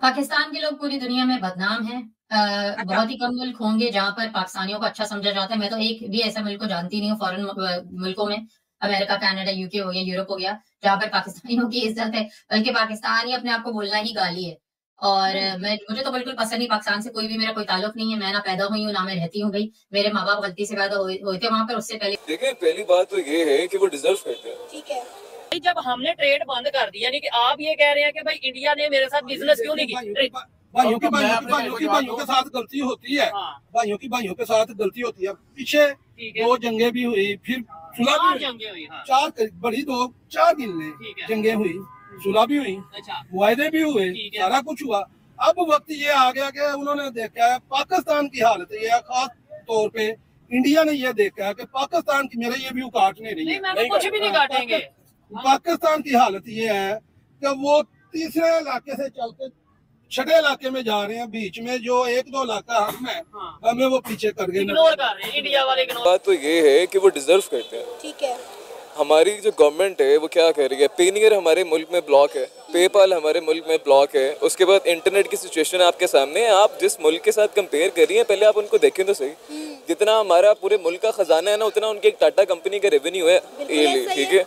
पाकिस्तान के लोग पूरी दुनिया में बदनाम हैं। अच्छा। बहुत ही कम मुल्क होंगे जहाँ पर पाकिस्तानियों को अच्छा समझा जाता है। मैं तो एक भी ऐसा मुल्क को जानती नहीं हूँ फॉरेन मुल्कों में, अमेरिका, कनाडा, यूके हो गया, यूरोप हो गया, जहाँ पर पाकिस्तानियों की इज़्ज़त है। बल्कि पाकिस्तान ही अपने आप को बोलना ही गाली है। और हम्म। मुझे तो बिल्कुल पसंद नहीं, पाकिस्तान से कोई भी मेरा कोई ताल्लुक नहीं है। मैं ना पैदा हुई हूँ, ना मैं रहती हूँ भई। मेरे माँ-बाप गलती से पैदा हुए थे वहाँ पर, उससे पहले देखिए, पहली बात तो ये है कि वो डिजर्व करते हैं। ठीक है भाई, जब हमने ट्रेड बंद कर दिया, यानी कि आप ये कह रहे हैं कि भाई इंडिया ने मेरे साथ बिजनेस क्यों नहीं की? भाइयों के साथ गलती होती है। हाँ। भाइयों के साथ गलती होती है। पीछे दो जंगे भी हुई, फिर सुलह भी हुई। जंगे हुई, हाँ। चार बड़ी दो चार गिनने जंगे हुई, सुलह भी हुई, अच्छा। मुआहदे भी हुए, सारा कुछ हुआ। अब वक्त ये आ गया कि उन्होंने देखा है पाकिस्तान की हालत ये है, खास तौर पे इंडिया ने ये देखा है कि पाकिस्तान की, मेरे ये व्यू काटने नहीं है, कुछ भी नहीं काटेंगे। पाकिस्तान की हालत ये है कि वो तीसरे इलाके से चल के छठे इलाके में जा रहे हैं। बीच में जो एक दो इलाका हम है, हमें वो पीछे कर गए, इग्नोर कर रहे हैं, इंडिया वाले इग्नोर। बात तो ये है कि वो डिजर्व करते हैं। ठीक है। हमारी जो गवर्नमेंट है वो क्या कर रही है, पेनियर हमारे मुल्क में ब्लॉक है, पेपाल हमारे मुल्क में ब्लॉक है, उसके बाद इंटरनेट की सिचुएशन आपके सामने है। आप जिस मुल्क के साथ कंपेयर कर रही हैं, पहले आप उनको देखें तो सही। जितना हमारा पूरे मुल्क का खजाना है ना, उतना उनके एक टाटा कंपनी का रेवेन्यू है। ठीक है,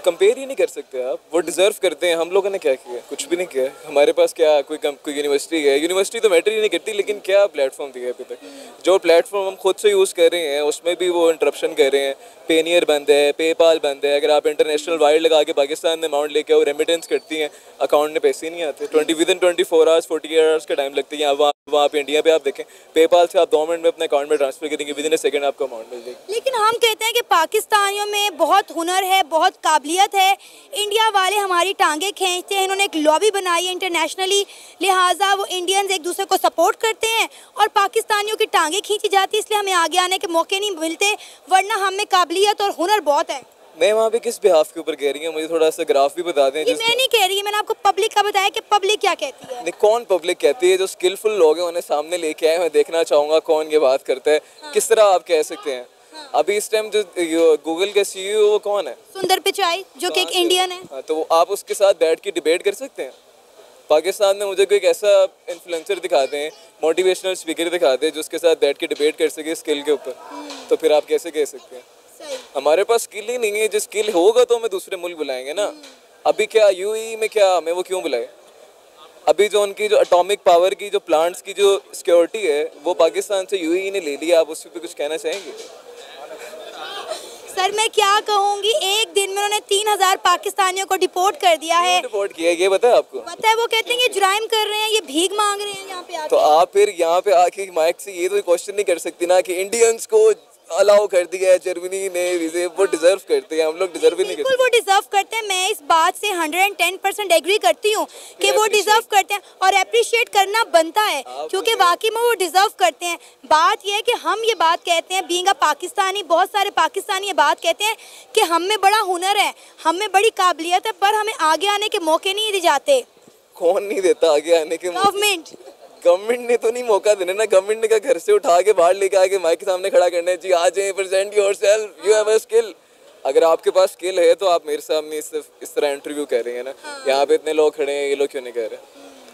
कंपेयर ही नहीं कर सकते आप। वो डिजर्व करते हैं। हम लोगों ने क्या किया? कुछ भी नहीं किया। हमारे पास क्या कोई यूनिवर्सिटी है? यूनिवर्सिटी तो मैटर ही नहीं करती, लेकिन क्या प्लेटफॉर्म दिया है अभी तक? जो प्लेटफॉर्म हम खुद से यूज़ कर रहे हैं उसमें भी वो इंटरप्शन कर रहे हैं। पेनियर बंद है, पेपाल बंद है। अगर आप इंटरनेशनल वायर लगा के पाकिस्तान में अमाउंट लेके और रेमिटेंस करती हैं, अकाउंट में पैसे ही नहीं आते। विदिन 24 आवर्स 48 आवर्स का टाइम लगता है। वहाँ पे इंडिया पे आप देखें, पेपाल से आप 2 मिनट में अपने अकाउंट में ट्रांसफर करेंगे, विदिन ए सेकंड आपको अमाउंट मिल जाएगी। लेकिन हम कहते हैं कि पाकिस्तानियों में बहुत हुनर है, बहुत काबिलियत है। इंडिया वाले हमारी टांगे खींचते हैं। इन्होंने एक लॉबी बनाई है इंटरनेशनली, लिहाजा वो इंडियंस एक दूसरे को सपोर्ट करते हैं और पाकिस्तानियों की टांगे खींची जाती है, इसलिए हमें आगे आने के मौके नहीं मिलते, वरना हम में काबिलियत और हुनर बहुत है। मैं वहाँ पे किस बिहाफ के ऊपर कह रही हूँ? मुझे थोड़ा सा ग्राफ भी बता दें। मैं नहीं कह रही, मैंने आपको पब्लिक का बताया कि पब्लिक क्या कहती है। नहीं, कौन पब्लिक कहती है? जो स्किलफुल लोग हैं उन्हें सामने लेके आए। मैं देखना चाहूँगा कौन ये बात करता है। हाँ। किस तरह आप कह सकते हैं? हाँ। अभी इस टाइम जो गूगल के सीईओ वो कौन है? सुंदर पिचाई, जो कि एक इंडियन है। हाँ, तो आप उसके साथ बैठ के डिबेट कर सकते हैं? पाकिस्तान में मुझे कोई एक ऐसा इन्फ्लुएंसर दिखाते हैं, मोटिवेशनल स्पीकर दिखाते हैं जो उसके साथ बैठ के डिबेट कर सके स्किल के ऊपर, तो फिर आप कैसे कह सकते हैं? हमारे पास स्किल ही नहीं है। जो स्किल होगा तो हमें दूसरे मुल्क बुलाएंगे ना। अभी क्या यूएई में क्या हमें वो क्यों बुलाए? अभी जो उनकी जो एटॉमिक पावर की जो प्लांट्स की जो सिक्योरिटी है वो पाकिस्तान से यूएई ने ले लिया। आप उस पर कुछ कहना चाहेंगे? सर मैं क्या कहूँगी, एक दिन में उन्होंने 3000 पाकिस्तानियों को डिपोर्ट कर दिया है। डिपोर्ट किया ये बताया आपको? पता है, वो कहते हैं ये जुराइम कर रहे हैं, ये भीख मांग रहे हैं यहाँ पे आके। तो आप फिर यहाँ पे आके माइक से ये तो क्वेश्चन नहीं कर सकती ना कि इंडियंस को अलाउ कर दिया है जर्मनी ने वीजे। वो डिजर्व करते हैं, हम लोग डिजर्व ही नहीं करते। बिल्कुल वो डिजर्व करते हैं। मैं इस बात से 110% एग्री करती हूँ कि वो डिजर्व करते हैं और अप्रिशिएट करना बनता है, क्योंकि वाकई में वो डिजर्व करते हैं। बात यह है कि हम ये बात कहते हैं, बीइंग अ पाकिस्तानी, बहुत सारे पाकिस्तानी ये बात कहते हैं कि हम में बड़ा हुनर है, हम में बड़ी काबिलियत है, पर हमें आगे आने के मौके नहीं दिए जाते। कौन नहीं देता आगे आने के? गवर्नमेंट ने तो नहीं मौका देना ना। गवर्नमेंट ने क्या घर से उठा के बाहर लेके आके माइक के सामने खड़ा करना है, जी आ जाए, present yourself, you have a skill. अगर आपके पास स्किल है तो आप मेरे सामने इस तरह इंटरव्यू कर रही है ना। यहाँ पे इतने लोग खड़े हैं, ये लोग क्यों नहीं कह रहे?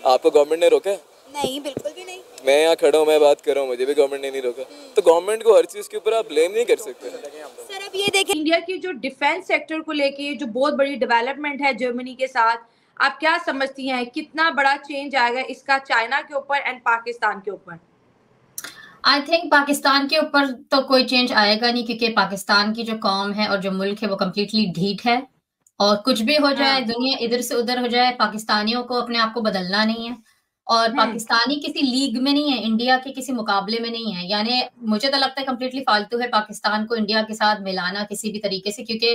आपको गवर्नमेंट ने रोका? नहीं, बिल्कुल भी नहीं। मैं यहाँ खड़ा हूँ, मैं बात कर रहा हूँ, मुझे भी गवर्नमेंट ने नहीं रोका। तो गवर्नमेंट को हर चीज के ऊपर आप ब्लेम नहीं कर सकते। सर अब ये देखें, इंडिया की जो डिफेंस सेक्टर को लेके जो बहुत बड़ी डेवलपमेंट है जर्मनी के साथ, आप क्या समझती हैं कितना बड़ा चेंज आएगा इसका चाइना के ऊपर एंड पाकिस्तान के ऊपर? आई थिंक पाकिस्तान के ऊपर तो कोई चेंज आएगा नहीं, क्योंकि पाकिस्तान की जो कौम है और जो मुल्क है वो कम्प्लीटली ढीठ है। और कुछ भी हो जाए, दुनिया इधर से उधर हो जाए, पाकिस्तानियों को अपने आप को बदलना नहीं है। और पाकिस्तानी किसी लीग में नहीं है, इंडिया के किसी मुकाबले में नहीं है। यानी मुझे तो लगता है कम्प्लीटली फालतू है पाकिस्तान को इंडिया के साथ मिलाना किसी भी तरीके से, क्योंकि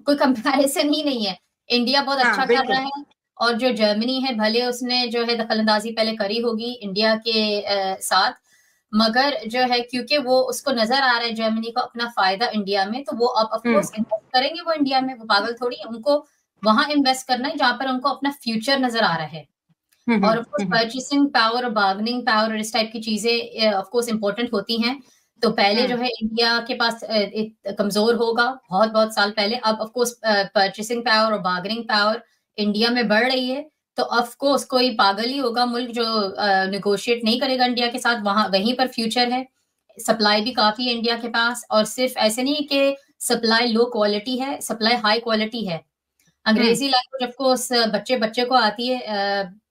कोई कंपैरिजन ही नहीं है। इंडिया बहुत अच्छा कर रहा है और जो जर्मनी है, भले उसने जो है दखलंदाजी पहले करी होगी इंडिया के साथ, मगर जो है क्योंकि वो उसको नजर आ रहा है जर्मनी को अपना फायदा इंडिया में, तो वो अब ऑफ कोर्स इन्वेस्ट करेंगे। वो इंडिया में, वो पागल थोड़ी है, उनको वहां इन्वेस्ट करना है जहां पर उनको अपना फ्यूचर नजर आ रहा है। और ऑफ कोर्स परचेसिंग पावर और बार्गेनिंग पावर और इस टाइप की चीजें ऑफ कोर्स इंपॉर्टेंट होती हैं। तो पहले जो है इंडिया के पास कमजोर होगा बहुत बहुत साल पहले। अब ऑफ कोर्स परचेसिंग पावर और बार्गेनिंग पावर इंडिया में बढ़ रही है, तो ऑफ कोर्स कोई पागल ही होगा मुल्क जो निगोशिएट नहीं करेगा इंडिया के साथ। वहीं पर फ्यूचर है, सप्लाई भी काफी है इंडिया के पास, और सिर्फ ऐसे नहीं कि सप्लाई लो क्वालिटी है, सप्लाई हाई क्वालिटी है। अंग्रेजी लैंग्वेज ऑफकोर्स बच्चे बच्चे को आती है।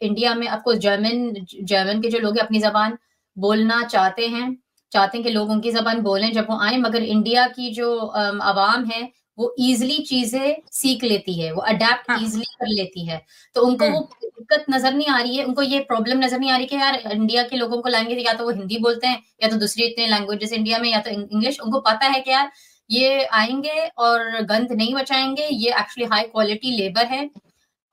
इंडिया में ऑफकोर्स जर्मन के जो लोग अपनी जबान बोलना चाहते हैं कि लोग उनकी जबान बोलें जब वो आए, मगर इंडिया की जो आवाम है वो इजिली चीजें सीख लेती है, वो अडेप्ट इजिली कर लेती है। तो उनको वो दिक्कत नजर नहीं आ रही है, उनको ये प्रॉब्लम नजर नहीं आ रही कि यार इंडिया के लोगों को लैंग्वेज या तो वो हिंदी बोलते हैं या तो दूसरी इतने लैंग्वेजेस इंडिया में, या तो इंग्लिश। उनको पता है कि यार ये आएंगे और गंद नहीं बचाएंगे, ये एक्चुअली हाई क्वालिटी लेबर है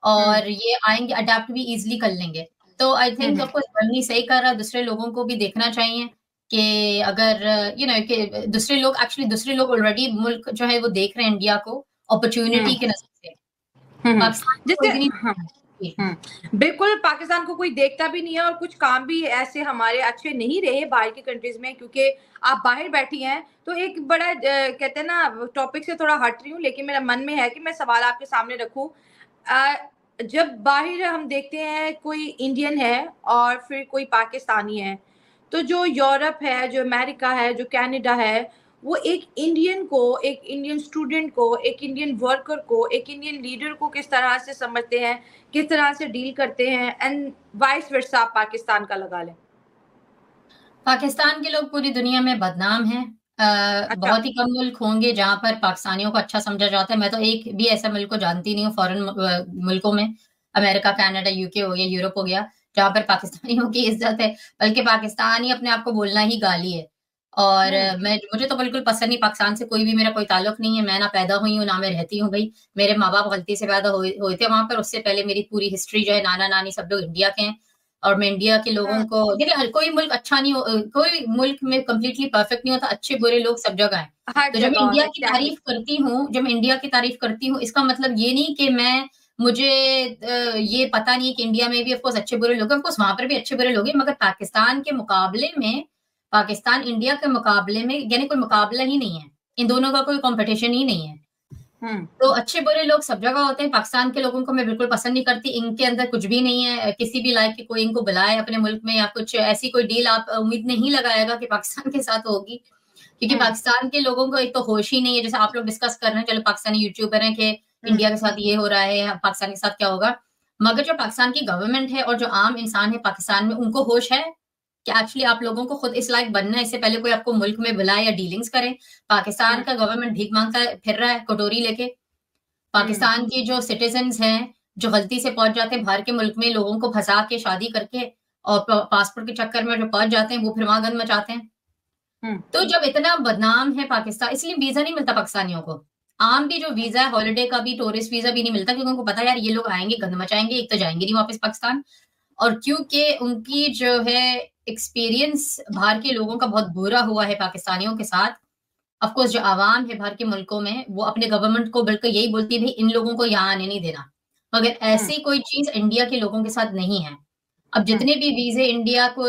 और ये आएंगे अडेप्ट भी इजिली कर लेंगे। तो आई थिंक ऑफकोर्स जर्मनी सही कर रहा है, दूसरे लोगों को भी देखना चाहिए कि अगर कि दूसरे लोग ऑलरेडी मुल्क जो है वो देख रहे हैं इंडिया को अपॉर्चुनिटी के नजर से। बिल्कुल, पाकिस्तान को कोई देखता भी नहीं है और कुछ काम भी ऐसे हमारे अच्छे नहीं रहे बाहर की कंट्रीज में, क्योंकि आप बाहर बैठी हैं। तो एक बड़ा कहते हैं ना, टॉपिक से थोड़ा हट रही हूँ, लेकिन मेरा मन में है कि मैं सवाल आपके सामने रखूं। जब बाहर हम देखते हैं कोई इंडियन है और फिर कोई पाकिस्तानी है, तो जो यूरोप है, जो अमेरिका है, जो कनाडा है, वो एक इंडियन को, एक इंडियन स्टूडेंट को, एक इंडियन वर्कर को, एक इंडियन लीडर को किस तरह से समझते हैं, किस तरह से डील करते हैं, एंड वाइस वर्सा आप पाकिस्तान का लगा लें। पाकिस्तान के लोग पूरी दुनिया में बदनाम हैं। बहुत ही कम मुल्क होंगे जहां पर पाकिस्तानियों को अच्छा समझा जाता है। मैं तो एक भी ऐसा मुल्क को जानती नहीं हूँ फॉरेन मुल्कों में, अमेरिका, कनाडा, यूके हो गया, यूरोप हो गया, जहां पर पाकिस्तानियों की इज्जत है। बल्कि पाकिस्तान ही अपने आप को बोलना ही गाली है। और मुझे तो बिल्कुल पसंद नहीं, पाकिस्तान से कोई भी मेरा कोई ताल्लुक नहीं है। मैं ना पैदा हुई हूँ ना मैं रहती हूँ भाई, मेरे माँ बाप गलती से पैदा हुए थे वहां पर। उससे पहले मेरी पूरी हिस्ट्री जो है, नाना नानी सब लोग इंडिया के हैं। और मैं इंडिया के लोगों को, देखिए कोई मुल्क अच्छा नहीं हो, कोई मुल्क में कम्प्लीटली परफेक्ट नहीं होता, अच्छे बुरे लोग सब जगह हैं। तो जब मैं इंडिया की तारीफ करती हूँ, इसका मतलब ये नहीं कि मुझे ये पता नहीं कि इंडिया में भी ऑफकोर्स अच्छे बुरे लोग हैं, ऑफकोर्स वहां पर भी अच्छे बुरे लोग हैं, मगर पाकिस्तान इंडिया के मुकाबले में यानी कोई मुकाबला ही नहीं है, इन दोनों का कोई कंपटीशन ही नहीं है। तो अच्छे बुरे लोग सब जगह होते हैं। पाकिस्तान के लोगों को मैं बिल्कुल पसंद नहीं करती, इनके अंदर कुछ भी नहीं है किसी भी लाइक की कोई इनको बुलाए अपने मुल्क में, या कुछ ऐसी कोई डील आप उम्मीद नहीं लगाएगा कि पाकिस्तान के साथ होगी, क्योंकि पाकिस्तान के लोगों को एक तो होश ही नहीं है। जैसे आप लोग डिस्कस कर रहे हैं, चलो पाकिस्तानी यूट्यूबर है कि इंडिया के साथ ये हो रहा है, पाकिस्तान के साथ क्या होगा, मगर जो पाकिस्तान की गवर्नमेंट है और जो आम इंसान है पाकिस्तान में, उनको होश है कि एक्चुअली आप लोगों को खुद इस लायक बनना है, इससे पहले कोई आपको मुल्क में बुलाए या डीलिंग्स करे। पाकिस्तान का गवर्नमेंट भीख मांगता है, फिर रहा है कटोरी लेके। पाकिस्तान के जो सिटीजन्स हैं जो गलती से पहुंच जाते हैं बाहर के मुल्क में, लोगों को फंसा के शादी करके और पासपोर्ट के चक्कर में जो पहुंच जाते हैं, वो फिर वहां गंद मचाते हैं। तो जब इतना बदनाम है पाकिस्तान, इसलिए वीजा नहीं मिलता पाकिस्तानियों को। आम भी जो वीजा है, हॉलिडे का भी, टूरिस्ट वीजा भी नहीं मिलता, क्योंकि उनको पता है यार ये लोग आएंगे गंद मचाएंगे, एक तो जाएंगे नहीं वापस पाकिस्तान, और क्योंकि उनकी जो है एक्सपीरियंस बाहर के लोगों का बहुत बुरा हुआ है पाकिस्तानियों के साथ। ऑफकोर्स जो आवाम है बाहर के मुल्कों में, वो अपने गवर्नमेंट को बिल्कुल यही बोलती है भाई इन लोगों को यहाँ आने नहीं देना, मगर ऐसी कोई चीज इंडिया के लोगों के साथ नहीं है। अब जितने भी वीजे इंडिया को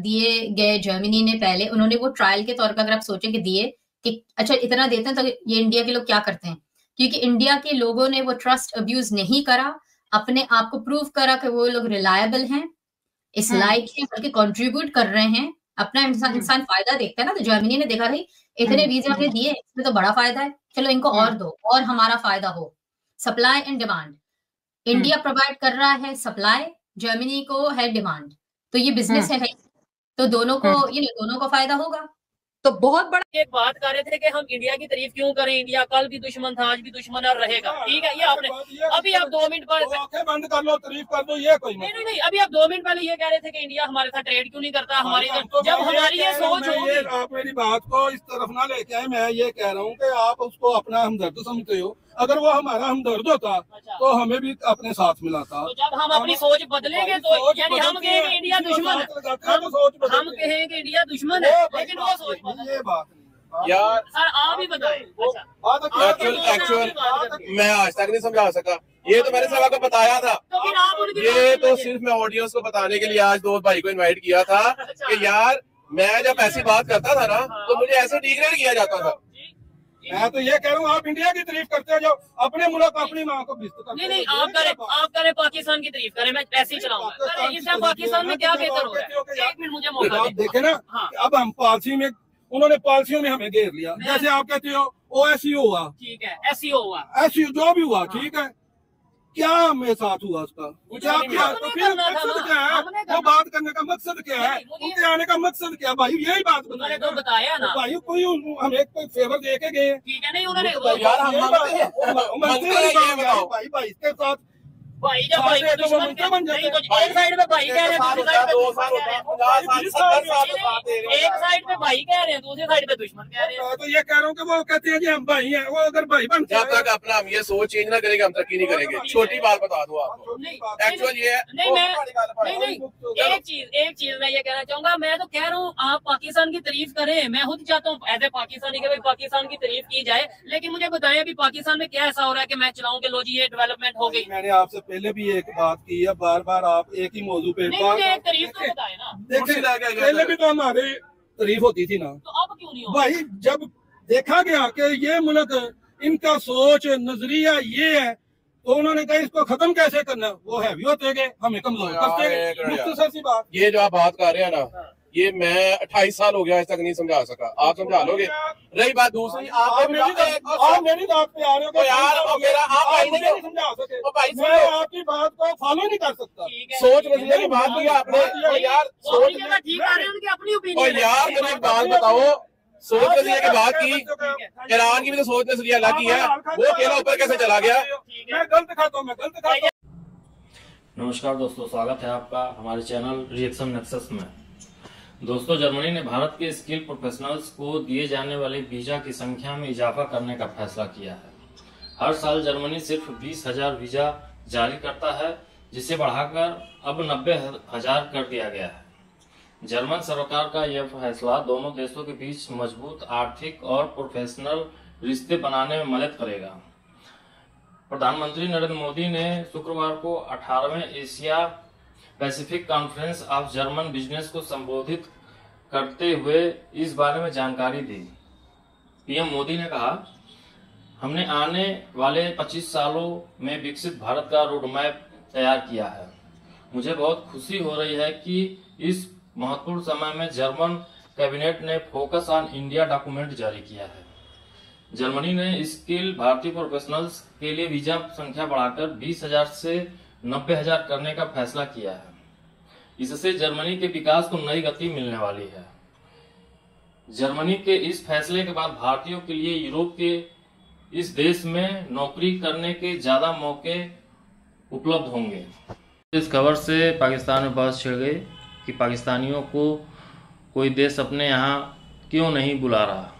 दिए गए जर्मनी ने पहले, उन्होंने वो ट्रायल के तौर पर अगर आप सोचे कि दिए कि अच्छा इतना देते हैं, तो ये इंडिया के लोग क्या करते हैं, क्योंकि इंडिया के लोगों ने वो ट्रस्ट अब्यूज नहीं करा, अपने आप को प्रूव करा कि वो लोग रिलायबल हैं, इस लाइक हैं, बल्कि कंट्रीब्यूट कर रहे हैं। अपना इंसान फायदा देखता है ना, तो जर्मनी ने देखा भाई इतने वीजे हमने दिए, इसमें तो बड़ा फायदा है, चलो इनको और दो और हमारा फायदा हो। Supply and demand, India provide कर रहा है सप्लाई, जर्मनी को है डिमांड, तो ये बिजनेस है भाई, तो दोनों को फायदा होगा। तो बहुत बड़ा एक बात कर रहे थे कि हम इंडिया की तारीफ क्यों करें, इंडिया कल भी दुश्मन था, आज भी दुश्मन और रहेगा, ठीक है। ये आपने अभी आप 2 मिनट पर बंद कर लो, तारीफ कर दो, ये कोई नहीं, अभी आप 2 मिनट पहले ये कह रहे थे कि इंडिया हमारे साथ ट्रेड क्यों नहीं करता, हमारी जब हमारी ये सोच होगी। आप मेरी बात को इस तरफ ना लेके आए, मैं ये कह रहा हूँ कि आप उसको अपना हमदर्द समझते हो, अगर वो हमारा हमदर्द होता तो हमें भी अपने साथ मिलाता। तो जब हम अपनी सोच बदलेंगे तो यानी हम कहेंगे इंडिया दुश्मन है, हम कहेंगे इंडिया दुश्मन है, लेकिन वो सोच ये बात यार सर आप ही बताएं। एक्चुअल मैं आज तक नहीं समझा सका, ये तो मैंने सब आपको बताया था, ये तो सिर्फ मैं ऑडियंस को बताने के लिए आज 2 भाई को इनवाइट किया था कि यार मैं जब ऐसी बात करता था ना तो मुझे ऐसे डिग्रेड किया जाता था, मैं तो ये कह रहा हूँ, आप इंडिया की तारीफ करते हो जो अपने मुल्क अपनी माँ को बिस्त करते। नहीं, आप करें पाकिस्तान की तारीफ करें, मैं ऐसे ही चलाऊंगा। इससे पाकिस्तान में क्या बेहतर हो रहा है? 1 मिनट मुझे मौका आप देखे ना, अब हम पॉलिसी में, उन्होंने पॉलिसियों में हमें घेर लिया। जैसे आप कहते हो OSCO हुआ, ठीक है, SCO हुआ, SCO जो भी हुआ, ठीक है, क्या मेरे साथ हुआ उसका? क्या किया? तो फिर मकसद क्या है? वो बात करने का मकसद क्या है? उनके आने का मकसद क्या है? भाई यही बात उन्होंने तो बताया ना भाई, कोई हमें कोई फेवर दे के गए, ठीक है। नहीं, उन्होंने यार हम भाई इसके साथ भाई जब भाई को दुश्मन नहीं तो एक साइड पे भाई कह रहे हैं, दूसरी साइड पे एक साइड पे भाई कह रहे हैं, दूसरी साइड पे दुश्मन कह रहे हैं। तो ये कह रहा हूँ कि वो कहते हैं कि हम भाई हैं, वो अगर भाई बनते जब तक अपना हम ये सोच चेंज ना करेंगे हम तरक्की नहीं करेंगे। छोटी बात बता दूं आपको, एक्चुअल ये है। नहीं, एक चीज मैं ये कहना चाहूंगा, मैं तो कह रहा हूँ आप पाकिस्तान की तारीफ करें, मैं खुद चाहता हूँ एज ए पाकिस्तानी के भाई पाकिस्तान की तारीफ की जाए, लेकिन मुझे बताएं अभी पाकिस्तान में क्या ऐसा हो रहा है कि मैं चलाऊं कि लो जी ये डेवलपमेंट हो गई। मैंने आपसे पहले भी एक बात की है, बार बार आप एक ही मौजू पे एक तारीफ तो बताए ना। देखिए पहले भी तो हमारी तारीफ होती थी ना, तो अब क्यों नहीं हो? भाई जब देखा गया कि ये मुल्क, इनका सोच नजरिया ये है, तो उन्होंने कहा इसको खत्म कैसे करना, वो हैवी होते गए, हमें कमजोर करते गए। मुख्तसर सी बात, ये जो आप बात कर रहे हैं ना, ये मैं 28 साल हो गया आज तक नहीं समझा सका। आप समझा लोगे। रही बात दूसरी, आप मेरी बात पे आ रहे हो यार, मेरा आप भाई नहीं समझा सके, भाई मैं आपकी बात को फॉलो नहीं कर सकता। सोच नजरिए की बात की आपने, यार सोच ठीक आ रहे हैं उनकी अपनी ओपिनियन। यार मुझे एक बात बताओ, सोच नजरिए की बात की, ईरान की भी तो सोच नजरिया अलग ही है, वो अकेला ऊपर कैसे चला गया? मैं गलत खाता हूँ, मैं गलत खाता हूँ। नमस्कार दोस्तों, स्वागत है आपका हमारे चैनल रिएक्शन नेक्सस में। दोस्तों, जर्मनी ने भारत के स्किल प्रोफेशनल्स को दिए जाने वाले वीजा की संख्या में इजाफा करने का फैसला किया है। हर साल जर्मनी सिर्फ 20,000 वीजा जारी करता है, जिसे बढ़ाकर अब 90,000 कर दिया गया है। जर्मन सरकार का यह फैसला दोनों देशों के बीच मजबूत आर्थिक और प्रोफेशनल रिश्ते बनाने में मदद करेगा। प्रधानमंत्री नरेंद्र मोदी ने शुक्रवार को 18वें Asia Pacific conference of German business को संबोधित करते हुए इस बारे में जानकारी दी। पीएम मोदी ने कहा, हमने आने वाले 25 सालों में विकसित भारत का रोड मैप तैयार किया है। मुझे बहुत खुशी हो रही है कि इस महत्वपूर्ण समय में जर्मन कैबिनेट ने फोकस ऑन इंडिया डॉक्यूमेंट जारी किया है। जर्मनी ने स्किल भारतीय प्रोफेशनल्स के लिए वीजा संख्या बढ़ाकर 20,000 से 90,000 करने का फैसला किया है। इससे जर्मनी के विकास को नई गति मिलने वाली है। जर्मनी के इस फैसले के बाद भारतीयों के लिए यूरोप के इस देश में नौकरी करने के ज्यादा मौके उपलब्ध होंगे। इस खबर से पाकिस्तान में बहस छिड़ गई कि पाकिस्तानियों को कोई देश अपने यहाँ क्यों नहीं बुला रहा,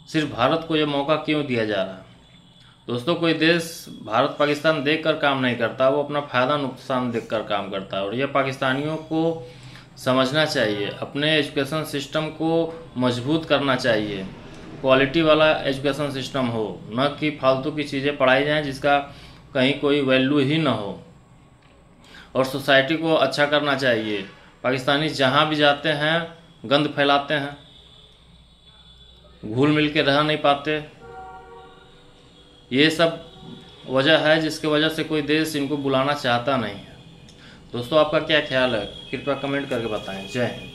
सिर्फ भारत को यह मौका क्यों दिया जा रहा। दोस्तों, कोई देश भारत पाकिस्तान देखकर काम नहीं करता, वो अपना फायदा नुकसान देखकर काम करता है। और यह पाकिस्तानियों को समझना चाहिए। अपने एजुकेशन सिस्टम को मजबूत करना चाहिए, क्वालिटी वाला एजुकेशन सिस्टम हो, न कि फालतू की चीज़ें पढ़ाई जाएं जिसका कहीं कोई वैल्यू ही न हो। और सोसाइटी को अच्छा करना चाहिए। पाकिस्तानी जहाँ भी जाते हैं गंद फैलाते हैं, घुल मिल के रह नहीं पाते। ये सब वजह है जिसकी वजह से कोई देश इनको बुलाना चाहता नहीं है। दोस्तों, आपका क्या ख्याल है? कृपया कमेंट करके बताएं। जय हिंद।